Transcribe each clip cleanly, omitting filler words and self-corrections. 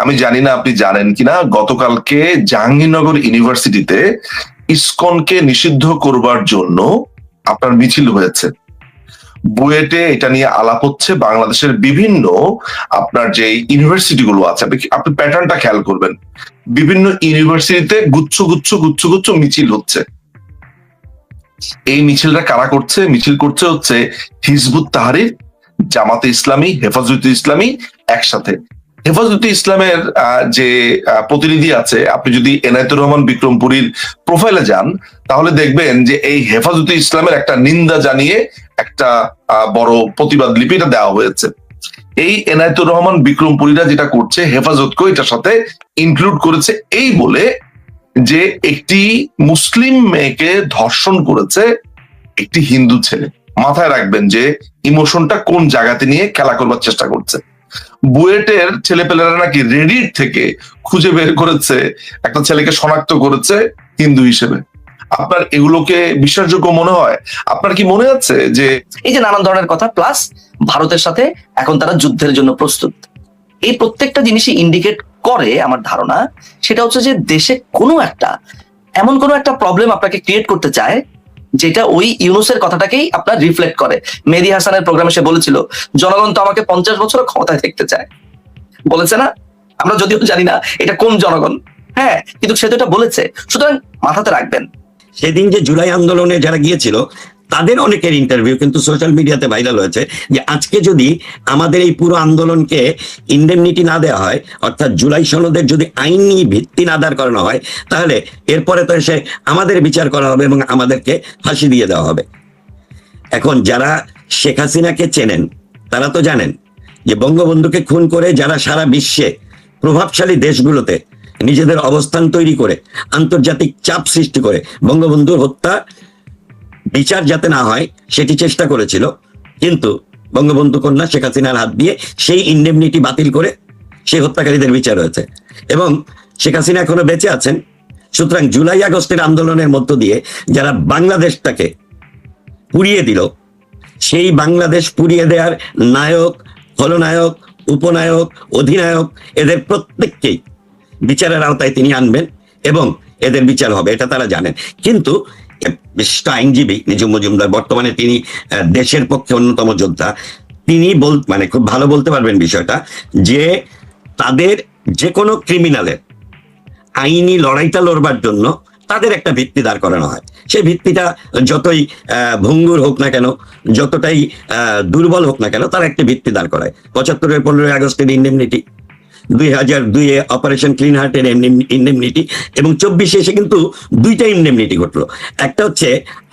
আমি জানি না আপনি জানেন কিনা, গতকালকে জাহাঙ্গীরনগর ইউনিভার্সিটিতে ইসকনকে নিষিদ্ধ করবার জন্য আপনার মিছিল হয়েছে। বুয়েটে এটা নিয়ে আলাপ হচ্ছে। বাংলাদেশের বিভিন্ন আপনার যে ইউনিভার্সিটি গুলো আছে, আপনি প্যাটার্নটা খেয়াল করবেন, বিভিন্ন ইউনিভার্সিটিতে গুচ্ছ গুচ্ছ গুচ্ছ গুচ্ছ মিছিল হচ্ছে। এই মিছিলটা কারা করছে? মিছিল করছে হচ্ছে হিজবুত তাহরির, জামাতে ইসলামী, হেফাজতে ইসলামী একসাথে। হেফাজতে ইসলামের যে প্রতিনিধি আছে, আপনি যদি এনায়েতুর রহমান বিক্রমপুরীর প্রোফাইলে যান তাহলে দেখবেন যে এই হেফাজতে ইসলামের একটা নিন্দা জানিয়ে একটা বড় প্রতিবাদ লিপি এটা দেওয়া হয়েছে। এই এনায়েতুর রহমান বিক্রমপুরীরা যেটা করছে, হেফাজতকে এটার সাথে ইনক্লুড করেছে এই বলে যে একটি মুসলিম মেয়েকে ধর্ষণ করেছে একটি হিন্দু ছেলে। মাথায় রাখবেন যে ইমোশনটা কোন জায়গাতে নিয়ে খেলা করবার চেষ্টা করছে। বুয়েটের ছেলেপেলেরা নাকি রেডিট থেকে খুঁজে বের করেছে, একটা ছেলেকে শনাক্ত করেছে হিন্দু হিসেবে। আপনার এগুলোকে বিশ্বাসযোগ্য মনে হয়? আপনার কি মনে আছে যে এই যে নানান ধরনের কথা, প্লাস ভারতের সাথে এখন তারা যুদ্ধের জন্য প্রস্তুত, এই প্রত্যেকটা জিনিসই ইন্ডিকেট করে আমার ধারণা সেটা হচ্ছে যে দেশে এমন কোনো একটা প্রবলেম আপনাকে ক্রিয়েট করতে চায় যেটা ওই ইউনুসের কথাটাকেই আপনার রিফ্লেক্ট করে। মেহেদী হাসানের প্রোগ্রামে সে বলেছিল জনগণ তো আমাকে 50 বছর ক্ষমতায় দেখতে চায়, বলেছে না? আমরা যদিও জানি না এটা কোন জনগণ, হ্যাঁ, কিন্তু সে তো এটা বলেছে। সুতরাং মাথাতে রাখবেন, সেদিন যে জুলাই আন্দোলনে যারা গিয়েছিল তাদের অনেকের ইন্টারভিউ কিন্তু সোশ্যাল মিডিয়াতে ভাইরাল হয়েছে যে আজকে যদি আমাদের এই পুরো আন্দোলনকে ইন্ডেমনিটি না দেওয়া হয়, অর্থাৎ জুলাই সনদের যদি আইনি ভিত্তি না দাঁড় করানো হয়, তাহলে এরপরে তো এসে আমাদের বিচার করা হবে এবং আমাদেরকে ফাঁসি দিয়ে দেওয়া হবে। এখন যারা শেখ হাসিনাকে চেনেন তারা তো জানেন যে বঙ্গবন্ধুকে খুন করে যারা সারা বিশ্বে প্রভাবশালী দেশগুলোতে নিজেদের অবস্থান তৈরি করে আন্তর্জাতিক চাপ সৃষ্টি করে বঙ্গবন্ধুর হত্যা বিচার যাতে না হয় সেটি চেষ্টা করেছিল, কিন্তু বঙ্গবন্ধু কন্যা শেখ হাসিনার হাত দিয়ে সেই ইন্ডেমনিটি বাতিল করে সেই হত্যাকারীদের বিচার হয়েছে এবং শেখ হাসিনা এখনো বেঁচে আছেন। সুতরাং জুলাই আগস্টের আন্দোলনের মধ্য দিয়ে যারা বাংলাদেশটাকে পুড়িয়ে দিল, সেই বাংলাদেশ পুড়িয়ে দেওয়ার নায়ক, খলনায়ক, উপনায়ক, অধিনায়ক এদের প্রত্যেককেই বিচারের আওতায় তিনি আনবেন এবং এদের বিচার হবে, এটা তারা জানেন। কিন্তু বিশিষ্ট আইনজীবী নিজুম মজুমদার, বর্তমানে তিনি দেশের পক্ষে অন্যতম যোদ্ধা, তিনি মানে খুব ভালো বলতে পারবেন বিষয়টা, যে তাদের যে কোনো ক্রিমিনালের আইনি লড়াইটা লড়বার জন্য তাদের একটা ভিত্তি দাঁড় করানো হয়। সেই ভিত্তিটা যতই ভঙ্গুর হোক না কেন, যতটাই দুর্বল হোক না কেন, তারা একটা ভিত্তি দাঁড় করায়। 75-এর 15ই আগস্টের ইন্ডেমনিটি, 2002-এ অপারেশন ক্লিন হার্টের ইন্ডেমনিটি এবং 24-এ এসে কিন্তু দুইটা ইন্ডেমনিটি ঘটলো। একটা হচ্ছে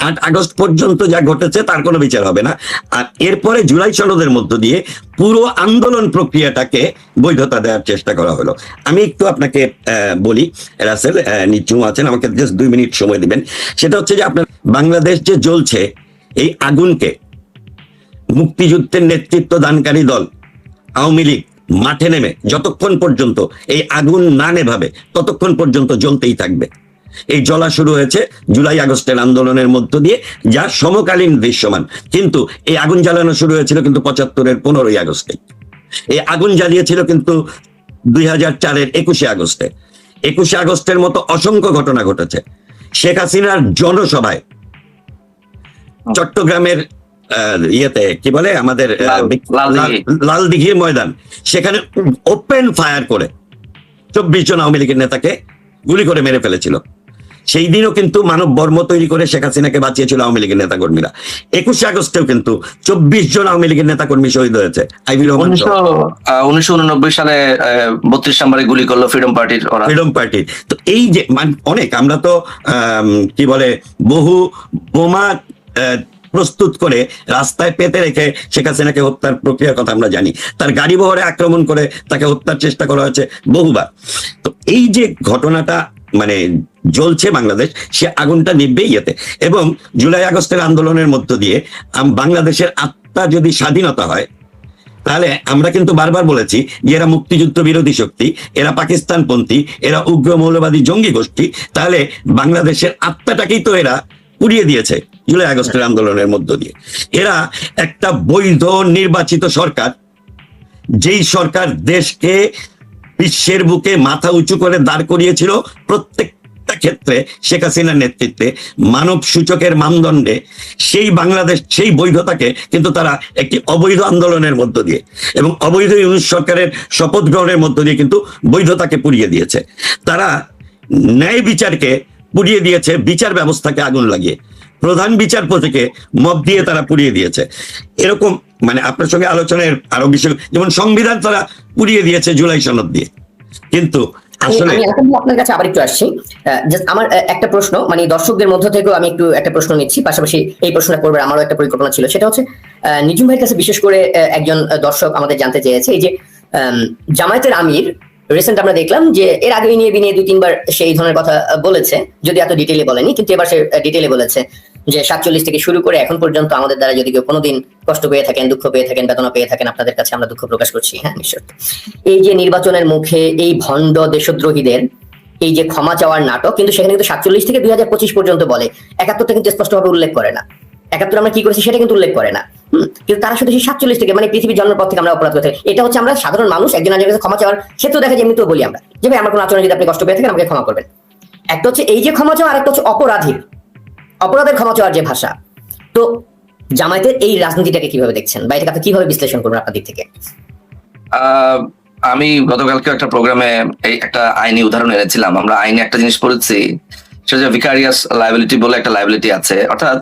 8 আগস্ট পর্যন্ত যা ঘটেছে তার কোনো বিচার হবে না, আর এরপরে জুলাই সনদের মধ্য দিয়ে পুরো আন্দোলন প্রক্রিয়াটাকে বৈধতা দেওয়ার চেষ্টা করা হলো। আমি একটু আপনাকে বলি, রাসেল নিচু আছেন, আমাকে জাস্ট 2 মিনিট সময় দিবেন। সেটা হচ্ছে যে আপনার বাংলাদেশ যে জ্বলছে, এই আগুনকে মুক্তিযুদ্ধের নেতৃত্ব দানকারী দল আওয়ামী লীগ মাঠে নেমে যতক্ষণ পর্যন্ত এই আগুন না নেভাবে ততক্ষণ পর্যন্ত জ্বলতেই থাকবে। এই জ্বলা শুরু হয়েছে জুলাই আগস্টের আন্দোলনের মধ্য দিয়ে, যা সমকালীন দৃশ্যমান, কিন্তু এই আগুন জ্বালানো শুরু হয়েছিল কিন্তু 75-এর 15ই আগস্টে। এই আগুন জ্বালিয়েছিল কিন্তু 2004-এর 21শে আগস্টে। 21শে আগস্টের মতো অসংখ্য ঘটনা ঘটেছে। শেখ হাসিনার জনসভায় চট্টগ্রামের ইয়েতে কি বলে আমাদের লালদিঘির ময়দান, সেখানে ওপেন ফায়ার করে 24 জন আওয়ামী লীগের নেতাকে গুলি করে মেরে ফেলেছিল। সেই দিনও কিন্তু মানব বর্ম তৈরি করে শেখ হাসিনাকে বাঁচিয়েছিল আওয়ামী লীগের নেতা কর্মীরা। 21শে আগস্টেও কিন্তু 24 জন আওয়ামী লীগের নেতা কর্মী শহীদ হয়েছে। 1989 সালে 32 নম্বরে গুলি করলো ফ্রিডম পার্টির। তো এই যে অনেক, আমরা তো কি বলে বহু বোমা প্রস্তুত করে রাস্তায় পেতে রেখে শেখ হাসিনাকে হত্যার প্রক্রিয়ার কথা আমরা জানি। তার গাড়ি বহরে আক্রমণ করে তাকে হত্যার চেষ্টা করা হয়েছে বহুবার। তো এই যে ঘটনাটা মানে জ্বলছে বাংলাদেশ, সে আগুনটা নিভবেই এতে। এবং জুলাই আগস্টের আন্দোলনের মধ্য দিয়ে বাংলাদেশের আত্মা যদি স্বাধীনতা হয়, তাহলে আমরা কিন্তু বারবার বলেছি যে এরা মুক্তিযুদ্ধ বিরোধী শক্তি, এরা পাকিস্তানপন্থী, এরা উগ্র মৌলবাদী জঙ্গি গোষ্ঠী, তাহলে বাংলাদেশের আত্মাটাকেই তো এরা উড়িয়ে দিয়েছে জুলাই আগস্টের আন্দোলনের মধ্য দিয়ে। এরা একটা বৈধ নির্বাচিত সরকার, যেই সরকার দেশকে বিশ্বের বুকে মাথা উঁচু করে দাঁড় করিয়েছিল প্রত্যেকটা ক্ষেত্রে শেখ হাসিনার নেতৃত্বে মানব সূচকের মানদণ্ডে। সেই বাংলাদেশ, সেই বৈধতাকে কিন্তু তারা একটি অবৈধ আন্দোলনের মধ্য দিয়ে এবং অবৈধ ইউনূস সরকারের শপথ গ্রহণের মধ্য দিয়ে কিন্তু বৈধতাকে পুড়িয়ে দিয়েছে। তারা ন্যায় বিচারকে পুড়িয়ে দিয়েছে, বিচার ব্যবস্থাকে আগুন লাগিয়ে, প্রধান বিচারপতিকে মব দিয়ে তারা পুড়িয়ে দিয়েছে। এরকম মানে আপনার সঙ্গে আলোচনায় আরো বিষয়, যেমন সংবিধান তারা পুড়িয়ে দিয়েছে জুলাই সনদ দিয়ে। কিন্তু আসলে আমি আপনার কাছে আবার একটু আসছি। জাস্ট আমার একটা প্রশ্ন, মানে দর্শকদের মধ্য থেকেও আমি একটু একটা প্রশ্ন নিচ্ছি, পাশাপাশি এই প্রশ্নটা করবার আমারও একটা পরিকল্পনা ছিল। সেটা হচ্ছে নিজুম ভাইয়ের কাছে বিশেষ করে একজন দর্শক আমাদের জানতে চেয়েছে, এই যে জামায়াতের আমির রিসেন্ট আমরা দেখলাম যে এর আগে নিয়ে বিনিয়ে 2-3 বার সেই ধরনের কথা বলেছে, যদি এত ডিটেইলে বলেনি, কিন্তু এবার সে ডিটেইলে বলেছে যে 47 থেকে শুরু করে এখন পর্যন্ত আমাদের দ্বারা যদি কেউ কোনোদিন কষ্ট পেয়ে থাকেন, দুঃখ পেয়ে থাকেন, বেদনা পেয়ে থাকেন, আপনাদের কাছে আমরা দুঃখ প্রকাশ করছি। হ্যাঁ, নিশ্চয়। এই যে নির্বাচনের মুখে এই ভণ্ড দেশদ্রোহীদের এই যে ক্ষমা চাওয়ার নাটক, কিন্তু সেখানে কিন্তু 47 থেকে 2025 পর্যন্ত বলে, 71টা কিন্তু স্পষ্টভাবে উল্লেখ করে না। 71 আমরা কি করেছি সেটা কিন্তু উল্লেখ করে না। কিন্তু তারা শুধু সেই 47 থেকে, মানে পৃথিবীর জন্মের পর থেকে আমরা অপরাধ করে থাকি। এটা হচ্ছে আমরা সাধারণ মানুষ একজন আরেকজনের কাছে ক্ষমা চাওয়ার ক্ষেত্রে দেখা যায়, এমনিতেও বলি আমরা যে ভাই আমার কোনো আচরণে যদি আপনি কষ্ট পেয়ে থাকেন আমাকে ক্ষমা করবেন। একটা হচ্ছে এই যে ক্ষমা চাওয়া, আর একটা হচ্ছে অপরাধের ক্ষমা চাওয়ার যে ভাষা। তো জামায়াতের এই রাজনীতিটাকে কিভাবে দেখছেন, বা এটাকে আপনি কিভাবে বিশ্লেষণ করবেন আপনার দিক থেকে? আমি গতকালকে একটা প্রোগ্রামে এই একটা আইনি উদাহরণ এনেছিলাম। আমরা আইনে একটা জিনিস পড়েছি, সেটা যে ভিকারিয়াস লায়াবিলিটি বলে একটা লায়াবিলিটি আছে। অর্থাৎ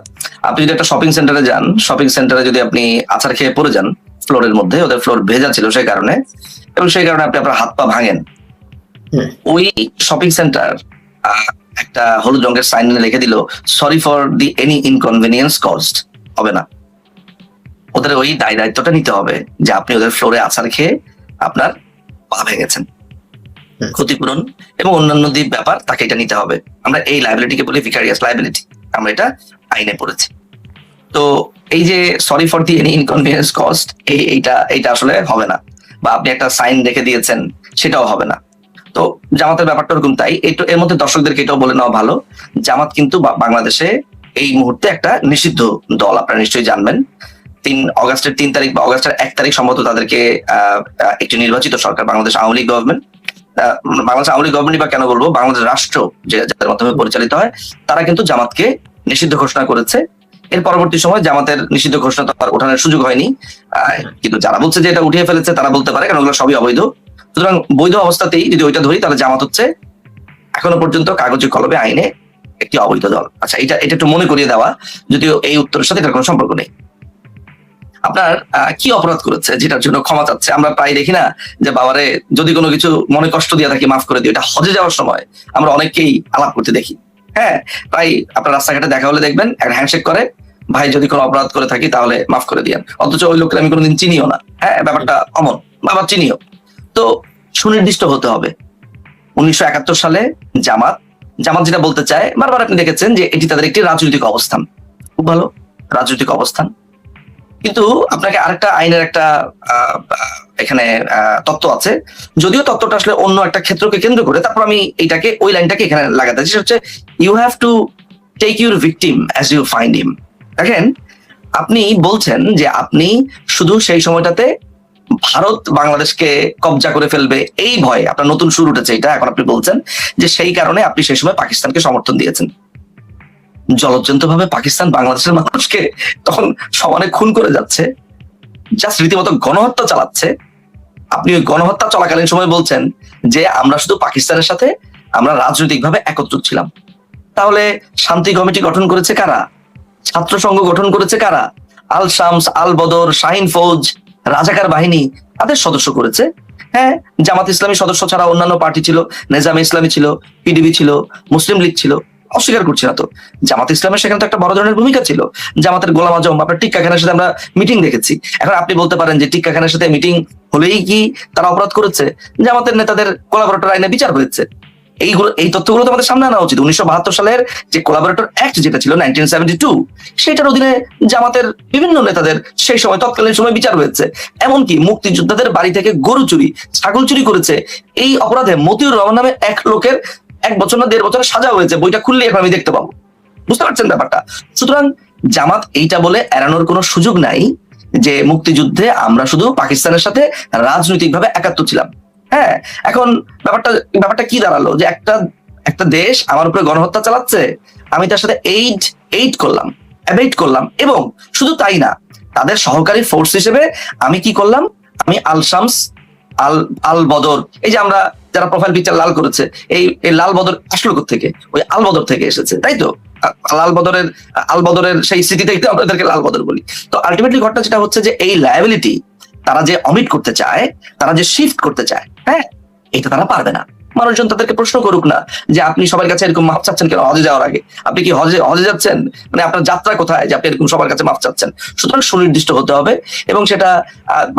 আপনি যদি একটা শপিং সেন্টারে যান, শপিং সেন্টারে যদি আপনি আছাড় খেয়ে পড়ে যান ফ্লোরের মধ্যে, ওদের ফ্লোর ভেজা ছিল সেই কারণে, এবং সেই কারণে আপনি আপনার হাত পা ভাঙেন, ওই শপিং সেন্টার একটা হলুদ রঙের সাইন লিখে দিল sorry for the any inconvenience caused, হবে না। ওদের ওই দায়িত্বটা নিতে হবে যে আপনি ওদের ফ্লোরে আছাড় খেয়ে আপনার পা ভেঙেছেন, ক্ষতিপূরণ এবং অন্যান্য দিক ব্যাপার তাকে এটা নিতে হবে। আমরা এই লায়াবিলিটিকে বলি ভিকারিয়াস লায়াবিলিটি, আমরা এটা আইনে পড়েছি। তো এই যে sorry for the any inconvenience caused, এইটা আসলে হবে না, বা আপনি একটা সাইন রেখে দিয়েছেন সেটাও হবে না। তো জামাতের ব্যাপারটা ওরকম। তাই এর মধ্যে দর্শকদেরকে এটাও বলে নেওয়া ভালো, জামাত কিন্তু বাংলাদেশে এই মুহূর্তে একটা নিষিদ্ধ দল, আপনারা নিশ্চয়ই জানবেন। 3 অগাস্টের 3 তারিখ বা অগাস্টের 1 তারিখ সম্ভবত তাদেরকে একটি নির্বাচিত সরকার, বাংলাদেশ আওয়ামী লীগ গভর্নমেন্ট, বাংলাদেশ আওয়ামী লীগ গভর্নমেন্ট বা কেন বলবো, বাংলাদেশ রাষ্ট্র যাদের মাধ্যমে পরিচালিত হয়, তারা কিন্তু জামাতকে নিষিদ্ধ ঘোষণা করেছে। এর পরবর্তী সময় জামাতের নিষিদ্ধ ঘোষণা তো আর ওঠানোর সুযোগ হয়নি, কিন্তু যারা বলছে যে এটা উঠিয়ে ফেলেছে তারা বলতে পারে, কারণ ওগুলো সবই অবৈধ। সুতরাং বৈধ অবস্থাতেই যদি ওইটা ধরি, তাহলে জামাত হচ্ছে এখনো পর্যন্ত কাগজে কলমে আইনে একটি অবৈধ দল। আচ্ছা, এটা একটু মনে করিয়ে দেওয়া, যদিও এই উত্তরের সাথে এটার কোনো সম্পর্ক নেই। আপনার কি অপরাধ করেছে যেটার জন্য ক্ষমা চাচ্ছে? আমরা প্রায় দেখি না যে বাবারে যদি কোনো কিছু মনে কষ্ট দিয়ে থাকি মাফ করে দিই। এটা হজে যাওয়ার সময় আমরা অনেককেই আলাপ করতে দেখি। হ্যাঁ, প্রায় আপনার রাস্তাঘাটে দেখা হলে দেখবেন একটা হ্যান্ডশেক করে, ভাই যদি কোনো অপরাধ করে থাকি তাহলে মাফ করে দিয়েন, অথচ ওই লোককে আমি কোনোদিন চিনিও না। হ্যাঁ, ব্যাপারটা অমন, বাবা চিনিও। তো সুনির্দিষ্ট হতে হবে। 1971 সালে জামাত যেটা বলতে চায়, বারবার আপনি দেখেছেন যে এটি তাদের একটি রাজনৈতিক অবস্থান, খুব ভালো রাজনৈতিক অবস্থান। কিন্তু আপনাকে আরেকটা আইনের একটা এখানে তত্ত্ব আছে, যদিও তত্ত্বটা আসলে অন্য একটা ক্ষেত্রকে কেন্দ্র করে, তারপর আমি এইটাকে ওই লাইনটাকে এখানে লাগাতে চাই। সেটা হচ্ছে you have to take your victim as you find him. দেখেন, আপনি বলছেন যে আপনি শুধু সেই সময়টাতে ভারত বাংলাদেশকে কবজা করে ফেলবে এই ভয়ে, আপনার নতুন সুর উঠেছে এটা, এখন আপনি বলছেন যে সেই কারণে আপনি সেই সময় পাকিস্তানকে সমর্থন দিয়েছেন। জলজ্জন্ত ভাবে পাকিস্তান বাংলাদেশের মানুষকে তখন সমানে খুন করে যাচ্ছে, জাস্ট রীতিমতো গণহত্যা চালাচ্ছে। আপনি ওই গণহত্যা চলাকালীন সময় বলছেন যে আমরা শুধু পাকিস্তানের সাথে আমরা রাজনৈতিকভাবে একত্রিত ছিলাম। তাহলে শান্তি কমিটি গঠন করেছে কারা? ছাত্র সংঘ গঠন করেছে কারা? আল শামস, আল বদর, শাহিন ফৌজ, রাজাকার বাহিনী, তাদের সদস্য করেছে। হ্যাঁ, জামাত ইসলামী সদস্য ছাড়া অন্যান্য পার্টি ছিল, নেজামে ইসলামী ছিল, পিডিবি ছিল, মুসলিম লীগ ছিল, অস্বীকার করছি না তো। জামাত ইসলামের সেখানে তো একটা বড় ধরনের ভূমিকা ছিল। জামাতের গোলাম আজম, আপনার টিক্কা খানের সাথে আমরা মিটিং দেখেছি। এখন আপনি বলতে পারেন যে টিক্কা খানের সাথে মিটিং হলেই কি তারা অপরাধ করেছে? জামাতের নেতাদের কোলাবোরেটর আইনে বিচার হয়েছে। এই তথ্যগুলো তো আমাদের সামনে আনা উচিত। 1972 সালের যে কোলাবোরেটর অ্যাক্ট যেটা ছিল 1972, সেটার অধীনে জামাতের বিভিন্ন নেতাদের সেই সময় তৎকালীন সময় বিচার হয়েছে। এমনকি মুক্তিযোদ্ধাদের বাড়ি থেকে গরু চুরি, ছাগল চুরি করেছে এই অপরাধে মতিউর রহমান নামে এক লোকের 1 বছর না 1.5 বছরের সাজা হয়েছে। বইটা খুললে এখন আমি দেখতে পাবো। বুঝতে পারছেন ব্যাপারটা? সুতরাং জামাত এইটা বলে এড়ানোর কোনো সুযোগ নাই যে মুক্তিযুদ্ধে আমরা শুধু পাকিস্তানের সাথে রাজনৈতিকভাবে একাত্ম ছিলাম। হ্যাঁ, এখন ব্যাপারটা ব্যাপারটা কি দাঁড়ালো যে একটা দেশ আমার উপরে গণহত্যা চালাচ্ছে, আমি তার সাথে এইড করলাম, অ্যাবেট করলাম, এবং শুধু তাই না, তাদের সহকারী ফোর্স হিসেবে আমি কি করলাম, আমি আল শামস, আল বদর, এই যে আমরা যারা প্রোফাইল পিকচার লাল করেছে, এই লাল বদর আসলো থেকে, ওই আল বদর থেকে এসেছে, তাই তো? আল বদরের সেই স্মৃতি থেকে আমরা এদেরকে লাল বদর বলি। তো আলটিমেটলি ঘটনা যেটা হচ্ছে যে এই লায়াবিলিটি তারা যে অমিট করতে চায়, তারা যে শিফট করতে চায়, হ্যাঁ, এটা তারা পারবে না। মানুষজন তাদেরকে প্রশ্ন করুক না যে আপনি সবার কাছে এরকম মাফ চাচ্ছেন কেন হজে যাওয়ার আগে? আপনি কি হজে যাচ্ছেন? মানে আপনার যাত্রা কোথায় যে আপনি এরকম সবার কাছে মাফ চাচ্ছেন? সুতরাং সুনির্দিষ্ট হতে হবে, এবং সেটা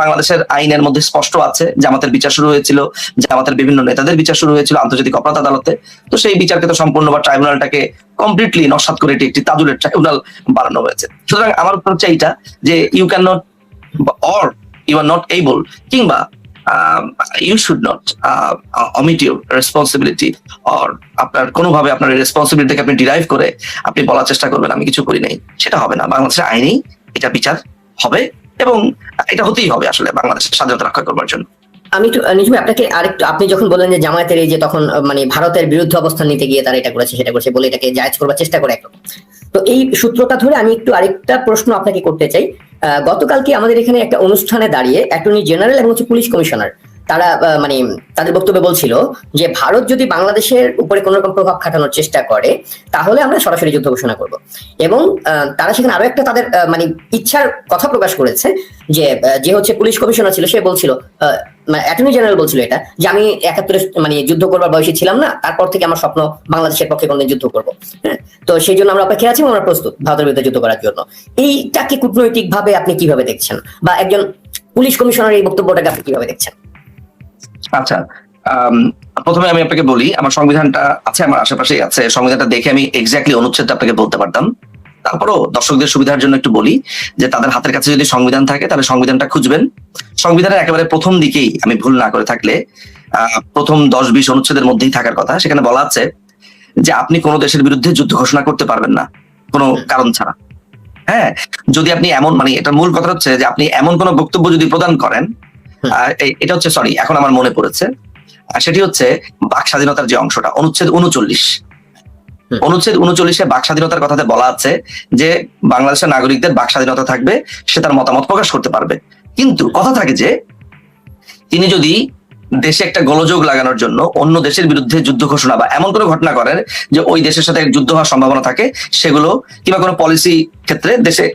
বাংলাদেশের আইনের মধ্যে স্পষ্ট আছে। জামাতের বিচার শুরু হয়েছিল, জামাতের বিভিন্ন নেতাদের বিচার শুরু হয়েছিল আন্তর্জাতিক অপরাধ আদালতে। তো সেই বিচারকে তো সম্পূর্ণ বা ট্রাইব্যুনালটাকে কমপ্লিটলি নস্যাৎ করে এটি একটি তাজুলের ট্রাইব্যুনাল বানানো হয়েছে। সুতরাং আমার উত্তর হচ্ছে এইটা যে you can not or you are not able, কিংবা you should not omit your responsibility, or আপনার কোনোভাবে আপনার রেসপন্সিবিলিটিকে আপনি ডিরাইভ করে আপনি বলার চেষ্টা করবেন আমি কিছু করি নাই, সেটা হবে না। বাংলাদেশের আইনেই এটা বিচার হবে, এবং এটা হতেই হবে আসলে বাংলাদেশের স্বাধীনতা রক্ষা করবার জন্য। আমি একটু নিজুম আপনাকে আরেকটু, আপনি যখন বললেন যে জামায়াতের এই যে তখন মানে ভারতের বিরুদ্ধে অবস্থান নিতে গিয়ে তারা এটা করেছে সেটা করেছে বলে এটাকে জায়েজ করবার চেষ্টা করে একরকম, তো এই সূত্রটা ধরে আমি একটু আরেকটা প্রশ্ন আপনাকে করতে চাই। গতকালকে আমাদের এখানে একটা অনুষ্ঠানে দাঁড়িয়ে অ্যাটর্নি জেনারেল এবং পুলিশ কমিশনার তারা মানে তাদের বক্তব্যে বলছিল যে ভারত যদি বাংলাদেশের উপরে কোন রকম প্রভাব খাটানোর চেষ্টা করে তাহলে আমরা সরাসরি যুদ্ধ ঘোষণা করব, এবং তারা সেখানে আরো একটা তাদের মানে ইচ্ছার কথা প্রকাশ করেছে যে হচ্ছে পুলিশ কমিশনার ছিল, সে বলছিল অ্যাটর্নি জেনারেল বলছিল এটা যে আমি 71 মানে যুদ্ধ করবার বয়সী ছিলাম না, তারপর থেকে আমার স্বপ্ন বাংলাদেশের পক্ষে কোনদিন যুদ্ধ করবো। হ্যাঁ, তো সেই জন্য আমরা অপেক্ষায় আছি, আমরা প্রস্তুত ভারতের বিরুদ্ধে যুদ্ধ করার জন্য। এইটাকে কূটনৈতিক ভাবে আপনি কিভাবে দেখছেন, বা একজন পুলিশ কমিশনার এই বক্তব্যটাকে আপনি কিভাবে দেখছেন? আচ্ছা, প্রথমে আমি আপনাকে বলি, আমার সংবিধানটা আছে, আমার আশেপাশেই আছে, সংবিধানটা দেখে আমি এক্স্যাক্টলি অনুচ্ছেদটা আপনাকে বলতে পারতাম। তারপরও দর্শকদের সুবিধার জন্য একটু বলি যে তাদের হাতের কাছে যদি সংবিধান থাকে তাহলে সংবিধানটা খুঁজবেন। সংবিধানের একেবারে প্রথম দিকেই, আমি ভুল না করে থাকলে প্রথম 10-20 অনুচ্ছেদের মধ্যেই থাকার কথা, সেখানে বলা আছে যে আপনি কোনো দেশের বিরুদ্ধে যুদ্ধ ঘোষণা করতে পারবেন না কোনো কারণ ছাড়া। হ্যাঁ, যদি আপনি এমন, মানে এটা মূল কথা হচ্ছে যে আপনি এমন কোনো বক্তব্য যদি প্রদান করেন, এটা হচ্ছে, সরি এখন আমার মনে পড়েছে, সেটি হচ্ছে বাক স্বাধীনতার যে অংশটা, অনুচ্ছেদ 39 বাক স্বাধীনতার কথাতে বলা আছে যে বাংলাদেশের নাগরিকদের বাক স্বাধীনতা থাকবে, সে তার মতামত প্রকাশ করতে পারবে। কিন্তু কথা থাকে যে তিনি যদি দেশে একটা গোলযোগ লাগানোর জন্য অন্য দেশের বিরুদ্ধে যুদ্ধ ঘোষণা বা এমন কোনো ঘটনা করেন যে ওই দেশের সাথে যুদ্ধ হওয়ার সম্ভাবনা থাকে, সেগুলো কিংবা কোনো পলিসি ক্ষেত্রে দেশে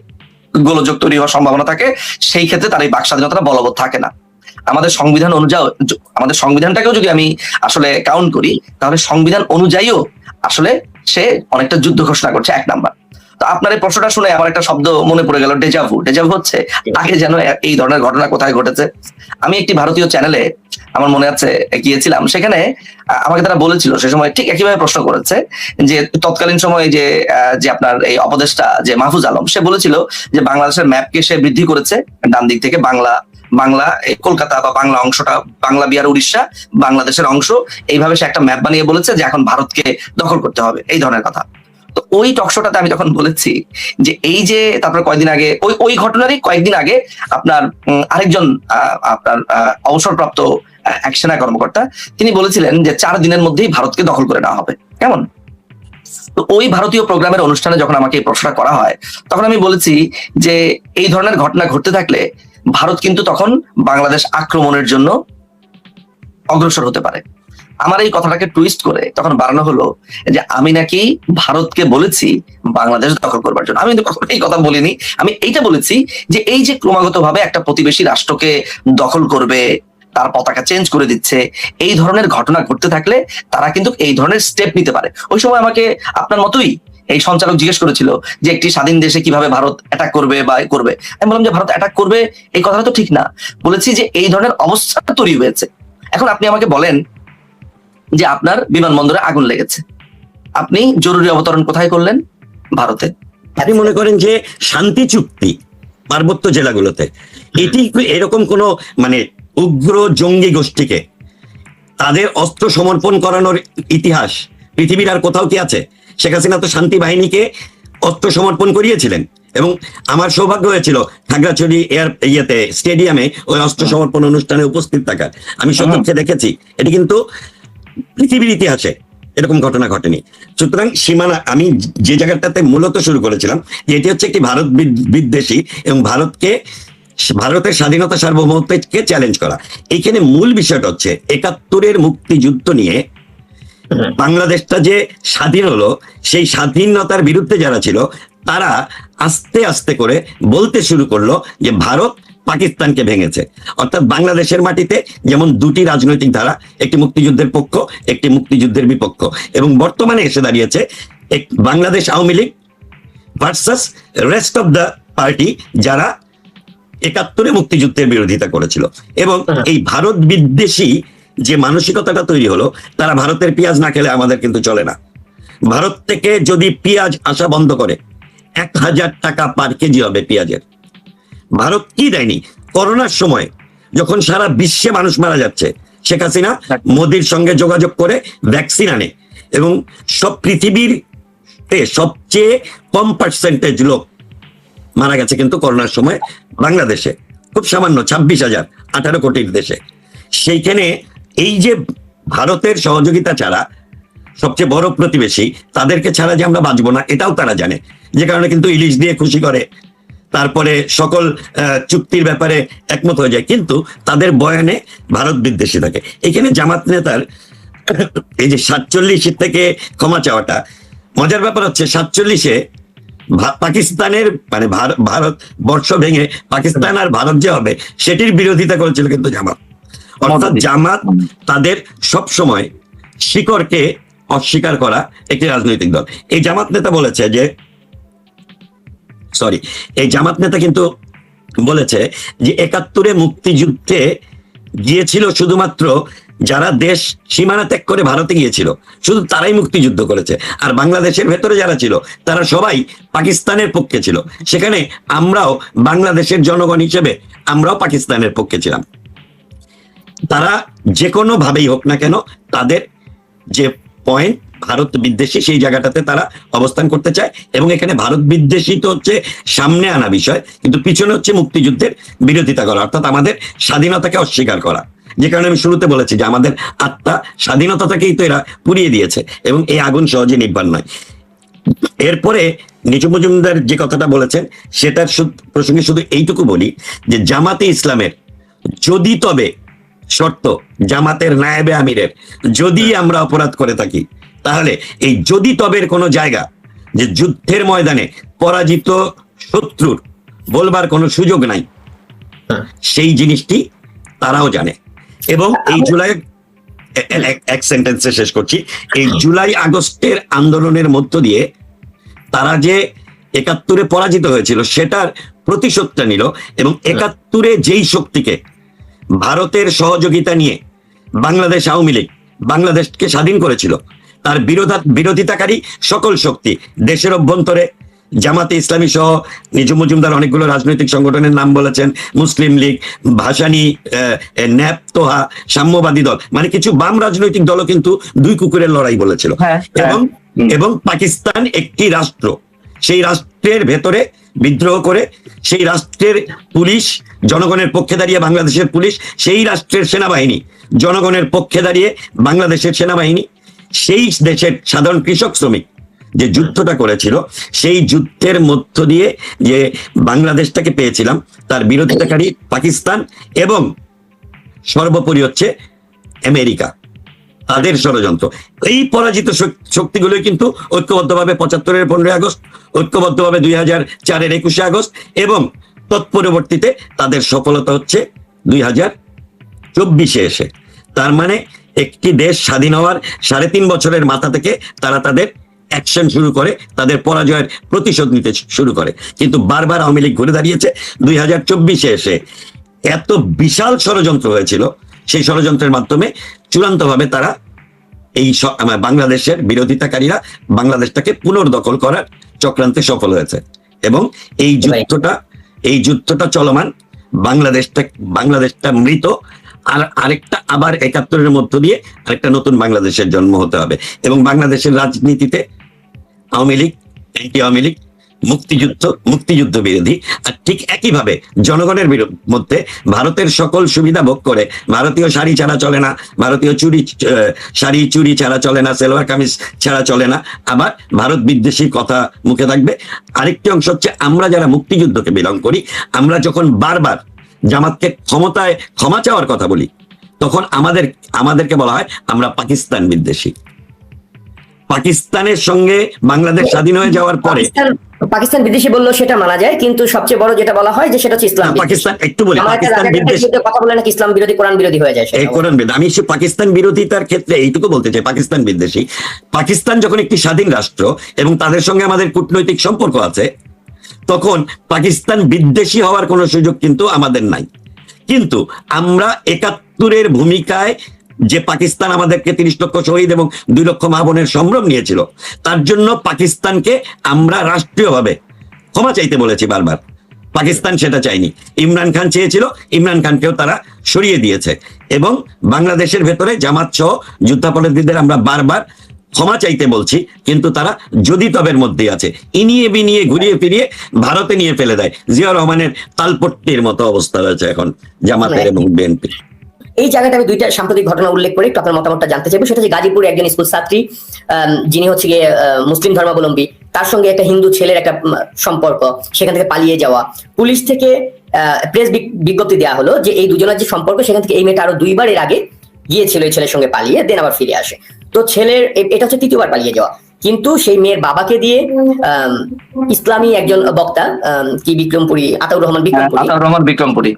গোলযোগ তৈরি হওয়ার সম্ভাবনা থাকে, সেই ক্ষেত্রে তার এই বাক স্বাধীনতা বলবৎ থাকে না। আমাদের সংবিধান অনুযায়ী, আমাদের সংবিধানটাকেও যদি আমি আসলে কাউন্ট করি, তাহলে সংবিধান অনুযায়ীও আসলে সে অনেকটা যুদ্ধ ঘোষণা করছে, 1 নাম্বার। তো আপনার এই প্রশ্নটা শুনে আমার একটা শব্দ মনে পড়ে গেল, ডেজাভু। ডেজাভু হচ্ছে আগে যেন এই ধরনের ঘটনা কোথায় ঘটেছে। আমি একটি ভারতীয় চ্যানেলে, আমার মনে আছে, গিয়েছিলাম, সেখানে আমাকে তারা বলেছিল, সে সময় ঠিক একইভাবে প্রশ্ন করেছে যে তৎকালীন সময়ে যে আপনার এই উপদেষ্টা যে মাহফুজ আলম, সে বলেছিল যে বাংলাদেশের ম্যাপকে সে বৃদ্ধি করেছে, ডান দিক থেকে বাংলা কলকাতা বা বাংলা অংশটা, বাংলা বিহার উড়িষ্যা বাংলাদেশের অংশ, এইভাবে সে একটা ম্যাপ বানিয়ে বলেছে যে এখন ভারতকে দখল করতে হবে, এই ধরনের কথা। তো ওই টকশোটাতে আমি তখন বলেছি যে এই যে তারপর কয়েকদিন আগে, ওই ঘটনারই কয়েকদিন আগে আপনার আরেকজন আপনার অবসরপ্রাপ্ত এক সেনা কর্মকর্তা, তিনি বলেছিলেন যে 4 দিনের মধ্যেই ভারতকে দখল করে নেওয়া হবে। কেমন? তো ওই ভারতীয় প্রোগ্রামের অনুষ্ঠানে যখন আমাকে এই প্রশ্নটা করা হয়, তখন আমি বলেছি যে এই ধরনের ঘটনা ঘটতে থাকলে ভারত কিন্তু তখন বাংলাদেশ আক্রমণের জন্য অগ্রসর হতে পারে। আমার এই কথাটাকে টুইস্ট করে তখন বাড়ানো হলো যে আমি নাকি ভারতকে বলেছি বাংলাদেশ দখল করবার জন্য। আমি কিন্তু কখনো এই কথা বলিনি। আমি এইটা বলেছি যে এই যে ক্রমাগতভাবে একটা প্রতিবেশী রাষ্ট্রকে দখল করবে, তার পতাকা চেঞ্জ করে দিচ্ছে, এই ধরনের ঘটনা ঘটতে থাকলে তারা কিন্তু এই ধরনের স্টেপ নিতে পারে। ওই সময় আমাকে আপনার মতোই এই সঞ্চালক জিজ্ঞেস করেছিল যে একটি স্বাধীন দেশে কিভাবে ভারত অ্যাটাক করবে বা করবে। আমি বললাম যে ভারত অ্যাটাক করবে এই কথাটা তো ঠিক না, বলেছি যে এই ধরনের অবস্থা তৈরি হয়েছে। এখন আপনি আমাকে বলেন যে আপনার বিমানবন্দরে আগুন লেগেছে, আপনি জরুরি অবতরণ কোথায় করলেন? ভারতে। আপনি মনে করেন যে শান্তি চুক্তি পার্বত্য জেলাগুলোতে এটি এরকম কোন মানে উগ্র জঙ্গি গোষ্ঠীকে তাদের অস্ত্র সমর্পণ করানোর ইতিহাস পৃথিবীর আর কোথাও কি আছে? শেখ হাসিনা তো শান্তি বাহিনীকে অস্ত্র সমর্পণ করিয়েছিলেন, এবং আমার সৌভাগ্য হয়েছিল খাগড়াছড়ি স্টেডিয়ামে ওই অস্ত্র সমর্পণ অনুষ্ঠানে উপস্থিত থাকার। আমি সচক্ষে দেখেছি, এটি কিন্তু পৃথিবীর ইতিহাসে এরকম ঘটনা ঘটেনি। সুতরাং সীমানা, আমি যে জায়গাটাতে মূলত শুরু করেছিলাম যে এটি হচ্ছে একটি ভারত বিদ্বেষী এবং ভারতের স্বাধীনতা সার্বভৌমত্বকে চ্যালেঞ্জ করা। এইখানে মূল বিষয়টা হচ্ছে 71-এর মুক্তিযুদ্ধ নিয়ে বাংলাদেশটা যে স্বাধীন হলো, সেই স্বাধীনতার বিরুদ্ধে যারা ছিল তারা আস্তে আস্তে করে বলতে শুরু করলো যে ভারত পাকিস্তানকে ভেঙেছে। অর্থাৎ বাংলাদেশের মাটিতে যেমন দুটি রাজনৈতিক ধারা, একটি মুক্তিযুদ্ধের পক্ষ, একটি মুক্তিযুদ্ধের বিপক্ষ, এবং বর্তমানে এসে দাঁড়িয়েছে Bangladesh Awami League versus rest of the party, যারা 71-এ মুক্তিযুদ্ধের বিরোধিতা করেছিল। এবং এই ভারত বিদ্বেষী যে মানসিকতাটা তৈরি হলো, তারা ভারতের পেঁয়াজ না খেলে আমাদের কিন্তু চলে না। ভারত থেকে যদি পেঁয়াজ আসা বন্ধ করে 1000 টাকা পার কেজি হবে পেঁয়াজের। ভারত কি দেয়নি? করোনার সময় যখন সারা বিশ্বে মানুষ মারা যাচ্ছে, শেখ হাসিনা মোদির সঙ্গে যোগাযোগ করে ভ্যাকসিন আনে, এবং সব পৃথিবীর সবচেয়ে কম পার্সেন্টেজ লোক মারা গেছে কিন্তু করোনার সময় বাংলাদেশে, খুব সামান্য 26,000, 18 কোটির দেশে। সেইখানে এই যে ভারতের সহযোগিতা ছাড়া, সবচেয়ে বড় প্রতিবেশী, তাদেরকে ছাড়া যে আমরা বাঁচবো না এটাও তারা জানে, যে কারণে কিন্তু ইলিশ দিয়ে খুশি করে, তারপরে সকল চুক্তির ব্যাপারে একমত হয়ে যায়, কিন্তু তাদের বয়ানে ভারত বিদ্বেষী থাকে। এখানে জামাত নেতার এই যে 47 থেকে ক্ষমা চাওয়াটা, মজার ব্যাপার হচ্ছে 47-এ পাকিস্তানের মানে ভারত বর্ষ ভেঙে পাকিস্তান আর ভারত যে হবে সেটির বিরোধিতা করেছিল কিন্তু জামাত। অর্থাৎ জামাত তাদের সব সময় শিকড়কে অস্বীকার করা একটি রাজনৈতিক দল। এই জামাত নেতা বলেছে যে এই জামাত নেতা কিন্তু বলেছে যে 71-এ মুক্তিযুদ্ধে গিয়েছিল শুধুমাত্র যারা দেশ সীমানা ত্যাগ করে ভারতে গিয়েছিল, শুধু তারাই মুক্তিযুদ্ধ করেছে, আর বাংলাদেশের ভেতরে যারা ছিল তারা সবাই পাকিস্তানের পক্ষে ছিল। সেখানে আমরাও বাংলাদেশের জনগণ হিসেবে আমরাও পাকিস্তানের পক্ষে ছিলাম। তারা যে কোনো ভাবেই হোক না কেন, তাদের যে পয়েন্ট ভারত বিদ্বেষী, সেই জায়গাটাতে তারা অবস্থান করতে চায়। এবং এখানে ভারত বিদ্বেষী তো হচ্ছে সামনে আনা বিষয়, কিন্তু পিছনে হচ্ছে মুক্তিযুদ্ধের বিরোধিতা করা, অর্থাৎ আমাদের স্বাধীনতাকে অস্বীকার করা। যে কারণে আমি শুরুতে বলেছি যে আমাদের আত্মা স্বাধীনতাটাকেই তো এরা পুড়িয়ে দিয়েছে, এবং এই আগুন সহজে নির্বাণ নয়। এরপরে নিজাম মজুমদার যে কথাটা বলেছেন সেটার প্রসঙ্গে শুধু এইটুকু বলি যে জামাতে ইসলামের যদি তবে শর্ত, জামাতের নায়েবে আমিরের যদি আমরা অপরাধ করে থাকি, তাহলে এই যদি তবের কোনো জায়গা, যে যুদ্ধের ময়দানে পরাজিত শত্রুর বলবার কোনো সুযোগ নাই, সেই জিনিসটি তারাও জানে। এবং এই জুলাই, এক সেন্টেন্সে শেষ করছি, এই জুলাই আগস্টের আন্দোলনের মধ্য দিয়ে তারা যে 71-এ পরাজিত হয়েছিল সেটার প্রতিশোধটা নিল, এবং 71-এ যেই শক্তিকে ভারতের সহযোগিতা নিয়ে বাংলাদেশ আওয়ামী লীগ বাংলাদেশকে স্বাধীন করেছিল, তার বিরোধিতাকারী সকল শক্তি দেশের অভ্যন্তরে, জামাতে ইসলামী সহ নিজাম মজুমদার অনেকগুলো রাজনৈতিক সংগঠনের নাম বলেছেন, মুসলিম লীগ, ভাসানী, ন্যাপ, তোহা, সাম্যবাদী দল, মানে কিছু বাম রাজনৈতিক দলও কিন্তু দুই কুকুরের লড়াই বলেছিল। এবং পাকিস্তান একটি রাষ্ট্র, সেই রাষ্ট্রের ভেতরে বিদ্রোহ করে সেই রাষ্ট্রের পুলিশ জনগণের পক্ষে দাঁড়িয়ে বাংলাদেশের পুলিশ, সেই রাষ্ট্রের সেনাবাহিনী জনগণের পক্ষে দাঁড়িয়ে বাংলাদেশের সেনাবাহিনী, সেই দেশের সাধারণ কৃষক শ্রমিক যে যুদ্ধটা করেছিল, সেই যুদ্ধের মধ্য দিয়ে যে বাংলাদেশটাকে পেয়েছিলাম, তার বিরোধিতাকারী পাকিস্তান এবং সর্বোপরি হচ্ছে আমেরিকা, তাদের ষড়যন্ত্র। এই পরাজিত শক্তিগুলো কিন্তু ঐক্যবদ্ধভাবে 75-এর 15 আগস্ট, ঐক্যবদ্ধভাবে 2004-এর 21 আগস্ট, এবং তৎপরবর্তীতে তাদের সফলতা হচ্ছে 2024-এ এসে। তার মানে একটি দেশ স্বাধীন হওয়ার 3.5 বছরের মাথা থেকে তারা তাদের অ্যাকশন শুরু করে, তাদের পরাজয়ের প্রতিশোধ নিতে শুরু করে। কিন্তু বারবার আওয়ামী লীগ ঘুরে দাঁড়িয়েছে। 2024-এ এসে এত বিশাল ষড়যন্ত্র হয়েছিল, সেই ষড়যন্ত্রের মাধ্যমে চূড়ান্তভাবে তারা এই বাংলাদেশের বিরোধিতাকারীরা বাংলাদেশটাকে পুনর্দখল করার চক্রান্তে সফল হয়েছে। এবং এই যুদ্ধটা চলমান, বাংলাদেশটা মৃত, আর আরেকটা আবার 71-এর মধ্য দিয়ে আরেকটা নতুন বাংলাদেশের জন্ম হতে হবে। এবং বাংলাদেশের রাজনীতিতে আওয়ামী লীগ, অ্যান্টি আওয়ামী লীগ মুক্তিযুদ্ধ বিরোধী, আর ঠিক একইভাবে জনগণের মধ্যে ভারতের সকল সুবিধা ভোগ করে ভারতীয় শাড়ি ছাড়া চলে না, ভারতীয় শাড়ি চুরি ছাড়া চলে না, সেলোয়ার কামিজ ছাড়া চলে না, আবার ভারত বিদ্বেষী কথা মুখে থাকবে। আরেকটি অংশ হচ্ছে আমরা যারা মুক্তিযুদ্ধকে বিলং করি, আমরা যখন বারবার জামাতকে ক্ষমা চাওয়ার কথা বলি, তখন আমাদেরকে বলা হয় আমরা পাকিস্তান বিদ্বেষী। পাকিস্তানের সঙ্গে বাংলাদেশ স্বাধীন হয়ে যাওয়ার পরে পাকিস্তান বিদেশি বললো সেটা মানা যায়, কিন্তু সবচেয়ে বড় যেটা বলা হয় যে সেটা হচ্ছে ইসলাম। পাকিস্তান একটু বলি, পাকিস্তান বিদ্বেষী কথা বলে নাকি ইসলাম বিরোধী, কোরআন বিরোধী হয়ে যায়। এই কোরআন বিরোধী, আমি পাকিস্তান বিরোধিতার ক্ষেত্রে এইটুকু বলতে চাই, পাকিস্তান বিদ্বেষী। পাকিস্তান যখন একটি স্বাধীন রাষ্ট্র এবং তাদের সঙ্গে আমাদের কূটনৈতিক সম্পর্ক আছে, তখন পাকিস্তান বিদ্বেষী হওয়ার কোনো সুযোগ কিন্তু আমাদের নাই। কিন্তু আমরা ৭১-এর ভূমিকায় যে পাকিস্তান আমাদেরকে ৩০ লক্ষ শহীদ এবং ২ লক্ষ মা বোনের সম্ভ্রম নিয়েছিল, তার জন্য পাকিস্তানকে আমরা রাষ্ট্রীয়ভাবে ক্ষমা চাইতে বলেছি বারবার। পাকিস্তান সেটা চায়নি। ইমরান খান চেয়েছিল, ইমরান খানকেও তারা সরিয়ে দিয়েছে। এবং বাংলাদেশের ভেতরে জামাত সহ যুদ্ধাপরাধীদের আমরা বারবার ক্ষমা চাইতে বলছি, কিন্তু তারা যদি তবের মধ্যে আছে, ইনিয়ে বিনিয়ে ঘুরিয়ে ফিরিয়ে ভারতে নিয়ে ফেলে দেয়। জিয়া রহমানের তালপট্টির মতো অবস্থা রয়েছে এখন জামাতের এবং বিএনপি। এই জায়গাটা আমি দুইটা সাম্প্রতিক ঘটনা উল্লেখ করে একটু আপনার মতামতটা জানতে চাইবো। সেটা হচ্ছে গাজীপুরে একজন স্কুল ছাত্রী, যিনি হচ্ছে গিয়ে মুসলিম ধর্মাবলম্বী, তার সঙ্গে একটা হিন্দু ছেলের একটা সম্পর্ক, সেখান থেকে পালিয়ে যাওয়া। পুলিশ থেকে প্রেস বিজ্ঞপ্তি দেওয়া হলো যে এই দুজনের যে সম্পর্ক, সেখান থেকে এই মেয়েটা আরো 2 বার এর আগে গিয়েছিল এই ছেলের সঙ্গে পালিয়ে, দেন আবার ফিরে আসে। তো ছেলের এটা হচ্ছে ৩য়-বার পালিয়ে যাওয়া। কিন্তু সেই মেয়ের বাবাকে দিয়ে ইসলামী একজন বক্তা, কি বিক্রমপুরী, আতাউর রহমান বিক্রমপুরী,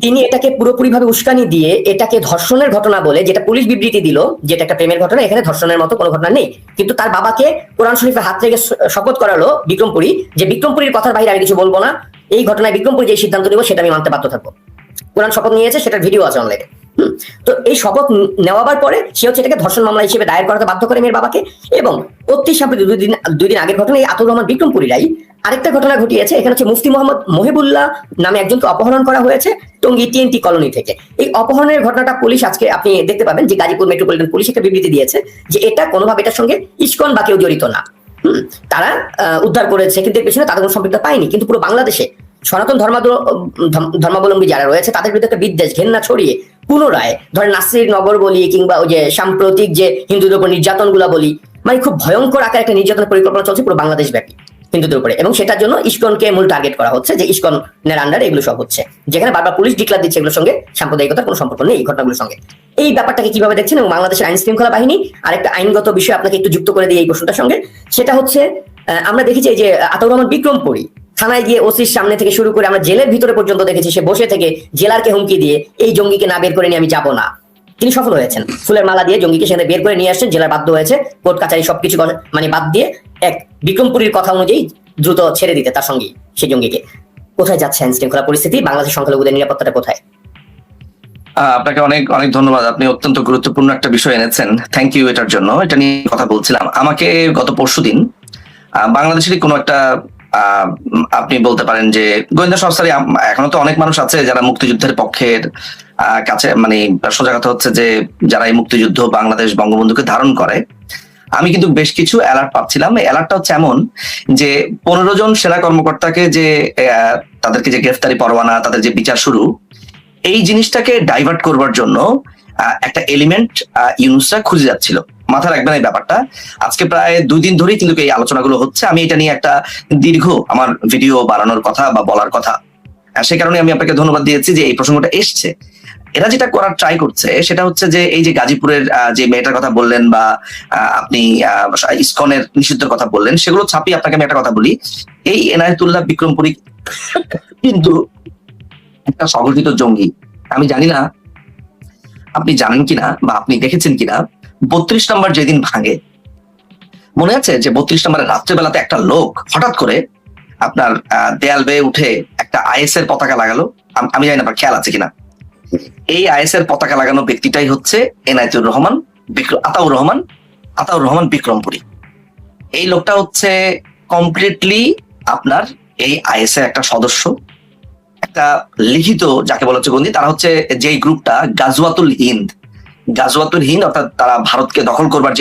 তিনি এটাকে পুরোপুরি ভাবে উস্কানি দিয়ে এটাকে ধর্ষণের ঘটনা বলে, যেটা পুলিশ বিবৃতি দিল যেটা একটা প্রেমের ঘটনা, এখানে ধর্ষণের মতো কোনো ঘটনা নেই। কিন্তু তার বাবাকে কোরআন শরীফের হাত থেকে শপথ করালো বিক্রমপুরী, যে বিক্রমপুরীর কথার বাইরে আমি কিছু বলবো না, এই ঘটনায় বিক্রমপুরী যে সিদ্ধান্ত নিব সেটা আমি মানতে বাধ্য থাকবো। কোরআন শপথ নিয়েছে, সেটার ভিডিও আছে অনলাইনে। তো এই শপথ নেওয়ার পরে সে হচ্ছে এটাকে ধর্ষণ মামলা হিসেবে দায়ের করাতে বাধ্য করে মেয়ের বাবাকে। এবং অতি সাম্প্রতিক 2 দিন আগের ঘটনা, এই আতাউর রহমান বিক্রমপুরীরাই আরেকটা ঘটনা ঘটিয়েছে। এখানে হচ্ছে মুফতি মোহাম্মদ মহিবুল্লাহ নামে একজনকে অপহরণ করা হয়েছে টঙ্গী TNT কলোনি থেকে। এই অপহরণের ঘটনাটা পুলিশ আজকে আপনি দেখতে পাবেন যে গাজীপুর মেট্রোপলিটন পুলিশ একটা বিবৃতি দিয়েছে যে এটা কোনোভাবে এটার সঙ্গে ইসকন বা কেউ জড়িত না। তারা উদ্ধার করেছে, কিন্তু এর পেছনে তাদের কোনো সম্পৃক্ততা পায়নি। কিন্তু পুরো বাংলাদেশে সনাতন ধর্মাবলম্বী যারা রয়েছে তাদের বিরুদ্ধে একটা বিদ্বেষ ঘেন্না ছড়িয়ে পুনরায় ধরেন নাসির নগর বলি, কিংবা ওই যে সাম্প্রতিক যে হিন্দুদের উপর নির্যাতন গুলা বলি, মানে খুব ভয়ঙ্কর আকারে একটা নির্যাতন পরিকল্পনা চলছে পুরো বাংলাদেশ ব্যাপী হিন্দুদের উপরে। এবং সেটার জন্য ইসকনকে মূল টার্গেট করা হচ্ছে, যে ইসকনের আন্ডারে এগুলো সব হচ্ছে, যেখানে বারবার পুলিশ ডিক্লার দিচ্ছে এগুলোর সঙ্গে সাম্প্রদায়িকতার কোনো সম্পর্ক নেই এই ঘটনাগুলোর সঙ্গে। এই ব্যাপারটাকে কিভাবে দেখছেন? এবং বাংলাদেশের আইন শৃঙ্খলা বাহিনী আরেকটা আইনগত বিষয় আপনাকে একটু যুক্ত করে দিই এই প্রশ্নটার সঙ্গে। সেটা হচ্ছে আমরা দেখেছি যে আতাউর রহমান বিক্রমপুরী থানায় গিয়ে ওসির সামনে থেকে শুরু করে আমরা জেলের ভিতরে পর্যন্ত দেখেছি সে বসে থেকে জেলারকে হুমকি দিয়ে এই জঙ্গিকে না বের করে নিয়ে আমি যাব না। তিনি সফল হয়েছেন, ফুলের মালা দিয়ে জঙ্গিকে সেখানে বের করে নিয়ে আসছেন। জেলার বাধ্য হয়েছে কোর্ট কাছারি সবকিছু মানে বাদ দিয়ে এক বিক্রমপুরীর কথা অনুযায়ী দ্রুত ছেড়ে দিতে তার সঙ্গে সেই জঙ্গিকে। কোথায় যাচ্ছে আইন শৃঙ্খলা পরিস্থিতি? বাংলাদেশের সংখ্যালঘুদের নিরাপত্তাটা কোথায়? আপনাকে অনেক অনেক ধন্যবাদ। আপনি অত্যন্ত গুরুত্বপূর্ণ একটা বিষয় এনেছেন, থ্যাংক ইউ এটার জন্য। এটা নিয়ে কথা বলছিলাম। আমাকে গত পরশুদিন বাংলাদেশের কোনো একটা আপনি বলতে পারেন যে গোয়েন্দা সংস্থারই, এখনো তো অনেক মানুষ আছে যারা মুক্তিযুদ্ধের পক্ষের কাছে, মানে সোজা কথা হচ্ছে যে যারা এই মুক্তিযুদ্ধ বাংলাদেশ বঙ্গবন্ধুকে ধারণ করে, আমি কিন্তু বেশ কিছু অ্যালার্ট পাচ্ছিলাম। এই অ্যালার্টটা হচ্ছে এমন যে 15 জন সেনা কর্মকর্তাকে যে তাদেরকে যে গ্রেফতারি পরোয়ানা, তাদের যে বিচার শুরু, এই জিনিসটাকে ডাইভার্ট করবার জন্য একটা এলিমেন্ট ইউনুসরা খুঁজে যাচ্ছিল। মাথা রাখবেন এই ব্যাপারটা। আজকে প্রায় 2 দিন ধরেই কিন্তু এই আলোচনাগুলো হচ্ছে। আমি এটা নিয়ে একটা দীর্ঘ আমার ভিডিও বানানোর কথা বা বলার কথা, সে কারণে আমি আপনাকে ধন্যবাদ দিয়েছি যে এই প্রসঙ্গটা এসছে। এরা যেটা করার ট্রাই করছে সেটা হচ্ছে যে এই যে গাজীপুরের যে মেয়েটার কথা বললেন বা আপনি ইসকনের নিষিদ্ধের কথা বললেন, সেগুলো ছাপিয়ে আপনাকে আমি একটা কথা বলি। এই এনায়েতুল্লাহ বিক্রমপুরী কিন্তু একটা সংগঠিত জঙ্গি। আমি জানি না আপনি জানেন কিনা বা আপনি দেখেছেন কিনা, 32 নম্বর যেদিন ভাঙে, মনে আছে যে 32 নম্বরের রাত্রেবেলাতে একটা লোক হঠাৎ করে আপনার দেয়াল বেয়ে উঠে একটা IS এর পতাকা লাগালো। আমি জানি না আপনার খেয়াল আছে কিনা। এই IS এর পতাকা লাগানো ব্যক্তিটাই হচ্ছে আতাউর রহমান বিক্রমপুরী। এই লোকটা হচ্ছে কমপ্লিটলি আপনার এই IS এর একটা সদস্য, একটা লিখিত যাকে বলা হচ্ছে বন্দী। তারা হচ্ছে যেই গ্রুপটা গাজওয়াতুল হিন্দ, অর্থাৎ তারা ভারতকে দখল করবার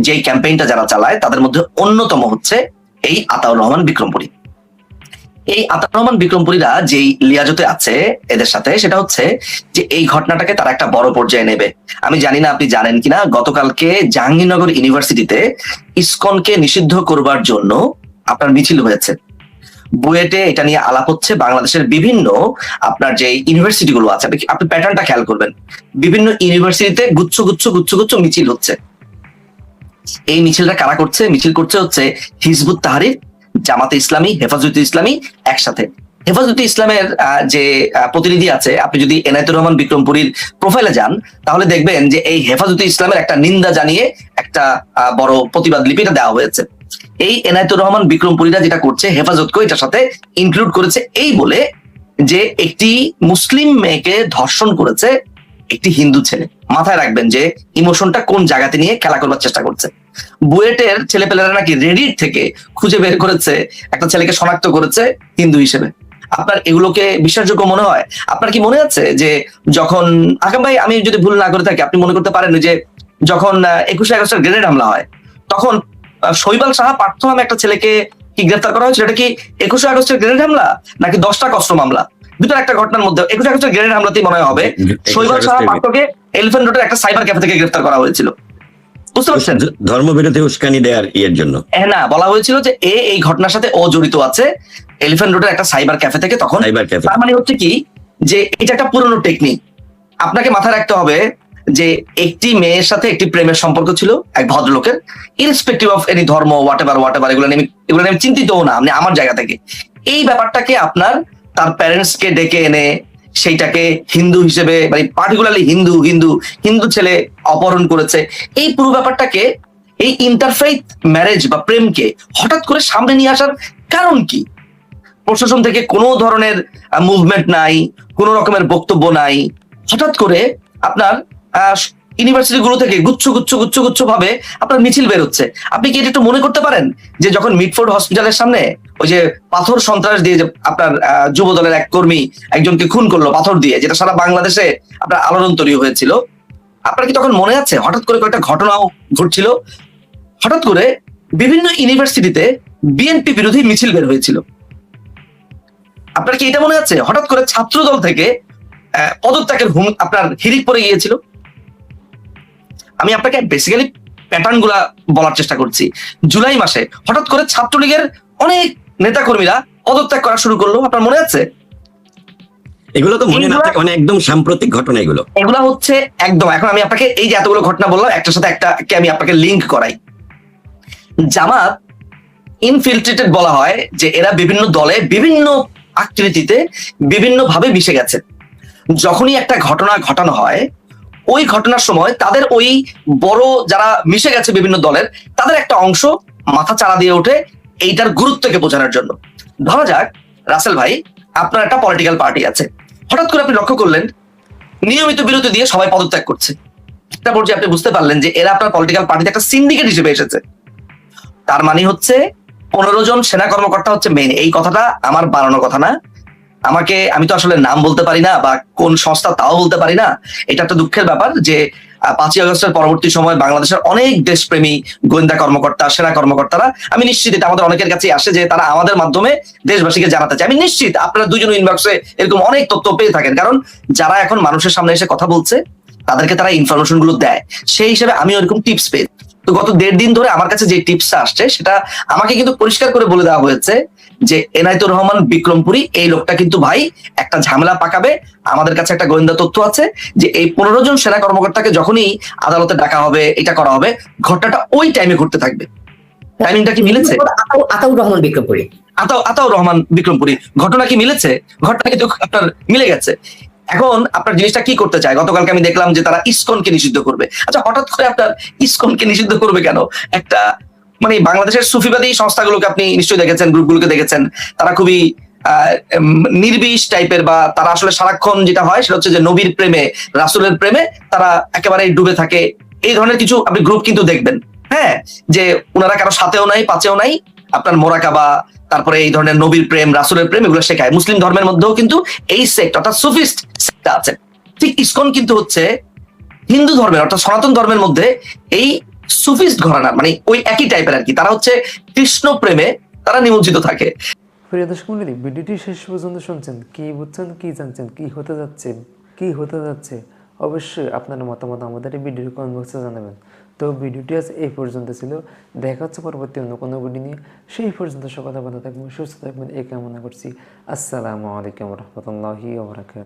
যেই ক্যাম্পেইনটা যারা চালায়, তাদের মধ্যে অন্যতম হচ্ছে এই আতাউর রহমান বিক্রমপুরী। এই আতাউর রহমান বিক্রমপুরীরা যেই লিয়াজতে আছে এদের সাথে, সেটা হচ্ছে যে এই ঘটনাটাকে তারা একটা বড় পর্যায়ে নেবে। আমি জানি না আপনি জানেন কিনা, গতকালকে জাহাঙ্গীরনগর ইউনিভার্সিটিতে ইসকনকে নিষিদ্ধ করবার জন্য আপনার মিছিল হয়েছে। বুয়েটে এটা নিয়ে আলাপ হচ্ছে। বাংলাদেশের বিভিন্ন আপনার যে ইউনিভার্সিটি গুলো আছে, আপনি প্যাটার্নটা খেয়াল করবেন, বিভিন্ন ইউনিভার্সিটিতে গুচ্ছ গুচ্ছ গুচ্ছ গুচ্ছ মিছিল হচ্ছে। এই মিছিলটা কারা করছে? মিছিল করছে হচ্ছে হিজবুত তাহরির, জামাতে ইসলামী, হেফাজতে ইসলামী একসাথে। হেফাজতে ইসলামের যে প্রতিনিধি আছে, আপনি যদি এনায়েতুর রহমান বিক্রমপুরীর প্রোফাইলে যান তাহলে দেখবেন যে এই হেফাজতে ইসলামের একটা নিন্দা জানিয়ে একটা বড় প্রতিবাদ লিপিটা দেওয়া হয়েছে। এই এনায়েতুর রহমান বিক্রমপুরীরা যেটা করছে, হেফাজতকেও এটার সাথে ইনক্লুড করেছে, এই বলে যে একটি মুসলিম মেয়েকে ধর্ষণ করেছে একটি হিন্দু ছেলে। মাথায় রাখবেন যে ইমোশনটা কোন জায়গাতে নিয়ে খেলা করবার চেষ্টা করছে। বুয়েটের ছেলেপেলেরা নাকি রেডিট থেকে খুঁজে বের করেছে, একটা ছেলেকে শনাক্ত করেছে হিন্দু হিসেবে। আপনার এগুলোকে বিশ্বাসযোগ্য মনে হয়? আপনার কি মনে আছে যে যখন আকাম ভাই, আমি যদি ভুল না করে থাকি, আপনি মনে করতে পারেন যে যখন 21শে আগস্টের গ্রেনেড হামলা হয়, তখন শৈবাল সাহা পার্থ নামে একটা ছেলেকে কি গ্রেফতার করা হয়েছিল? এটা কি 21শে আগস্টের গ্রেনেড হামলা নাকি 10টা কষ্ট মামলা? দুটোর একটা ঘটনার মধ্যে 21শে আগস্টের গ্রেনেড হামলাতেই মনে হবে শৈবাল সাহা পার্থকে এলিফ্যান্ট রোডের একটা সাইবার ক্যাফে থেকে গ্রেফতার করা হয়েছিল। বুঝতে পারছেন? ধর্মবিরোধী উস্কানি দেওয়ার ইয়ের জন্য না, বলা হয়েছিল যে এই ঘটনার সাথে ও জড়িত আছে এলিফ্যান্ট রোডের একটা সাইবার ক্যাফে থেকে। তখন তার মানে হচ্ছে কি যে এটা একটা পুরনো টেকনিক। আপনাকে মাথায় রাখতে হবে যে একটি মেয়ের সাথে একটি প্রেমের সম্পর্ক ছিল এক ভদ্রলোকের, ইররেসপেক্টিভ অফ এনি ধর্ম, হোয়াট এভার এগুলো নিয়ে আমি চিন্তিতও না, আপনি আমার জায়গা থেকে। এই ব্যাপারটাকে আপনার তার প্যারেন্টস কে ডেকে এনে সেইটাকে হিন্দু হিসেবে, মানে পার্টিকুলারলি হিন্দু ছেলে অপহরণ করেছে, এই পুরো ব্যাপারটাকে, এই ইন্টারফেইথ ম্যারেজ বা প্রেমকে হঠাৎ করে সামনে নিয়ে আসার কারণ কি? প্রশাসন থেকে কোনো ধরনের মুভমেন্ট নাই, কোনো রকমের বক্তব্য নাই। হঠাৎ করে আপনার ইউনিভার্সিটি গুলো থেকে গুচ্ছ গুচ্ছ গুচ্ছ গুচ্ছ ভাবে আপনার মিছিল বেরোচ্ছে। আপনি কি এটা একটু মনে করতে পারেন যে যখন মিডফোর্ড হসপিটালের সামনে ওই যে পাথর সন্ত্রাস দিয়ে যে আপনার যুব দলের এক কর্মী একজনকে খুন করলো পাথর দিয়ে, যেটা সারা বাংলাদেশে আপনার আলোড়ন তৈরি হয়েছিল, আপনার কি তখন মনে আছে হঠাৎ করে কয়েকটা ঘটনাও ঘটছিল? হঠাৎ করে বিভিন্ন ইউনিভার্সিটিতে বিএনপি বিরোধী মিছিল বের হয়েছিল। আপনার কি এটা মনে আছে হঠাৎ করে ছাত্র দল থেকে পদত্যাগের আপনার হিড়িক পড়ে গিয়েছিল? আমি আপনাকে বেসিক্যালি প্যাটার্ন গুলা বলার চেষ্টা করছি। জুলাই মাসে হঠাৎ করে ছাত্রলীগের অনেক নেতাকর্মীরা পদত্যাগ করা শুরু করলো, আপনার মনে আছে? এগুলো তো মনে না থাকে, মানে একদম সাম্প্রতিক ঘটনা এগুলো হচ্ছে একদম। এখন আমি আপনাকে এই যে এতগুলো ঘটনা বললাম, একটার সাথে একটাকে আমি আপনাকে লিঙ্ক করাই। জামাত ইনফিল্ট্রেটেড বলা হয় যে এরা বিভিন্ন দলে বিভিন্ন আকৃতিতে বিভিন্ন ভাবে মিশে গেছে। যখনই একটা ঘটনা ঘটানো হয়, ওই ঘটনার সময় তাদের ওই বড় যারা মিশে গেছে বিভিন্ন দলের, তাদের একটা অংশ মাথা চাড়া দিয়ে ওঠে এইটার গুরুত্বকে বোঝানোর জন্য। ধরা যাক রাসেল ভাই, আপনার একটা পলিটিক্যাল পার্টি আছে, হঠাৎ করে আপনি লক্ষ্য করলেন নিয়মিত বিরতি দিয়ে সবাই পদত্যাগ করছে। একটা পর্যায়ে আপনি বুঝতে পারলেন যে এরা আপনার পলিটিক্যাল পার্টিতে একটা সিন্ডিকেট হিসেবে এসেছে। তার মানে হচ্ছে 15 জন সেনা কর্মকর্তা হচ্ছে মেইন। এই কথাটা আমার বানানো কথা না, আমি তো আসলে নাম বলতে পারি না বা কোন সংস্থা তাও বলতে পারি না। এটা একটা দুঃখের ব্যাপার যে 5ই আগস্টের পরবর্তী সময় বাংলাদেশের অনেক দেশপ্রেমী গোয়েন্দা কর্মকর্তা, সেনা কর্মকর্তারা, আমি নিশ্চিত এটা আমাদের অনেকের কাছে আসে যে তারা আমাদের মাধ্যমে দেশবাসীকে জানাতে চায়। আমি নিশ্চিত আপনারা দুজন ইনবক্সে এরকম অনেক তথ্য পেয়ে থাকেন, কারণ যারা এখন মানুষের সামনে এসে কথা বলছে তাদেরকে তারা ইনফরমেশন গুলো দেয়। সেই হিসেবে আমি ওরকম টিপস পেয়ে, তো গত 1.5 দিন ধরে আমার কাছে যে টিপসটা আসছে সেটা আমাকে কিন্তু পরিষ্কার করে বলে দেওয়া হয়েছে যে এনায়েতুর রহমান বিক্রমপুরী এই লোকটা কিন্তু ভাই একটা ঝামেলা পাকাবে। আমাদের কাছে একটা গোয়েন্দা তথ্য আছে যে এই 15 জন সেনা কর্মকর্তাকে যখনই আদালতে ডাকা হবে, এটা করা হবে, ঘটনাটা ওই টাইমে ঘটতে থাকবে। টাইমিংটা কি মিলেছে? আতাউর রহমান বিক্রমপুরী, আতাউর রহমান বিক্রমপুরী ঘটনা কি মিলেছে? ঘটনা কিন্তু আপনার মিলে গেছে। এখন আপনার জিনিসটা কি করতে চায়? গতকালকে আমি দেখলাম যে তারা ইসকনকে নিষিদ্ধ করবে। আচ্ছা, হঠাৎ করে আপনার ইসকনকে নিষিদ্ধ করবে কেন? একটা মানে বাংলাদেশের সুফিবাদী সংস্থাগুলোকে আপনি নিশ্চয়ই দেখেছেন, গ্রুপগুলোকে দেখেছেন, তারা খুবই নির্বিষ টাইপের, বা তারা আসলে সারাক্ষণ যেটা হয় সেটা হচ্ছে যে নবীর প্রেমে, রাসূলের প্রেমে তারা একেবারে ডুবে থাকে। এই ধরনের কিছু আপনি গ্রুপ কিন্তু দেখবেন, হ্যাঁ, যে ওনারা কারো সাথেও নাই পাঁচেও নাই, আপনার মোরাকাবা, তারপরে এই ধরনের নবীর প্রেম, রাসূলের প্রেম এগুলো শেখায়। মুসলিম ধর্মের মধ্যেও কিন্তু এই সেক্ট অর্থাৎ সুফিস্ট সেক্ট আছে। ঠিক ইসকন কিন্তু হচ্ছে হিন্দু ধর্মের অর্থাৎ সনাতন ধর্মের মধ্যে এই সুফিস্ট ঘরানা, মানে ওই একই টাইপের আর কি। তারা হচ্ছে কৃষ্ণ প্রেমে তারা নিমজ্জিত থাকে। প্রিয় দর্শক মণ্ডলী, ভিডিওটি শেষ পর্যন্ত শুনছেন, কি বুঝছেন, কি জানছেন, কি হতে যাচ্ছে অবশ্যই আপনার মতামত আমাদের এই ভিডিওর কমেন্ট বক্সে জানাবেন। তো ভিডিওটি আজ এই পর্যন্ত ছিল, দেখা হচ্ছে পরবর্তী অন্য কোনো ভিডিও নিয়ে। সেই পর্যন্ত সকলে ভালো থাকবেন, সুস্থ থাকবেন এই কামনা করছি। আসসালামু আলাইকুম রহমতুল্লাহি ওয়া বারাকাতুহু।